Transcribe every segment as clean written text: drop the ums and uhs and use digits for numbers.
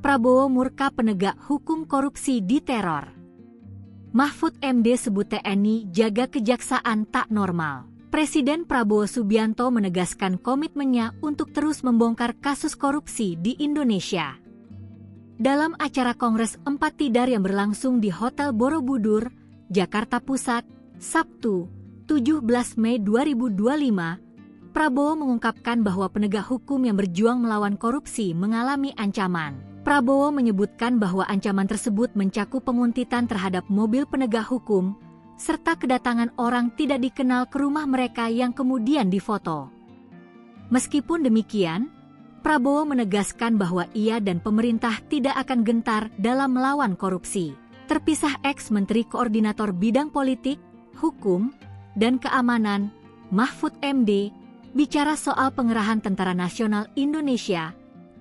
Prabowo murka penegak hukum korupsi diteror. Mahfud MD sebut TNI jaga kejaksaan tak normal. Presiden Prabowo Subianto menegaskan komitmennya untuk terus membongkar kasus korupsi di Indonesia. Dalam acara Kongres 4 Tidar yang berlangsung di Hotel Borobudur, Jakarta Pusat, Sabtu, 17 Mei 2025, Prabowo mengungkapkan bahwa penegak hukum yang berjuang melawan korupsi mengalami ancaman. Prabowo menyebutkan bahwa ancaman tersebut mencakup penguntitan terhadap mobil penegak hukum, serta kedatangan orang tidak dikenal ke rumah mereka yang kemudian difoto. Meskipun demikian, Prabowo menegaskan bahwa ia dan pemerintah tidak akan gentar dalam melawan korupsi. Terpisah ex-Menteri Koordinator Bidang Politik, Hukum, dan Keamanan, Mahfud MD, bicara soal pengerahan Tentara Nasional Indonesia,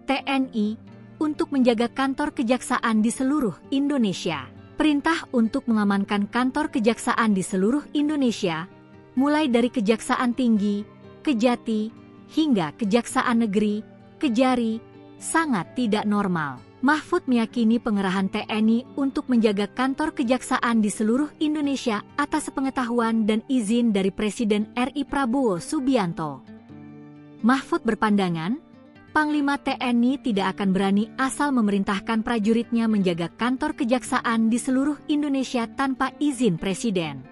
TNI, untuk menjaga kantor kejaksaan di seluruh Indonesia. Perintah untuk mengamankan kantor kejaksaan di seluruh Indonesia, mulai dari Kejaksaan Tinggi, Kejati, hingga Kejaksaan Negeri, Kejari, sangat tidak normal. Mahfud meyakini pengerahan TNI untuk menjaga kantor kejaksaan di seluruh Indonesia atas sepengetahuan dan izin dari Presiden RI Prabowo Subianto. Mahfud berpandangan, Panglima TNI tidak akan berani asal memerintahkan prajuritnya menjaga kantor kejaksaan di seluruh Indonesia tanpa izin Presiden.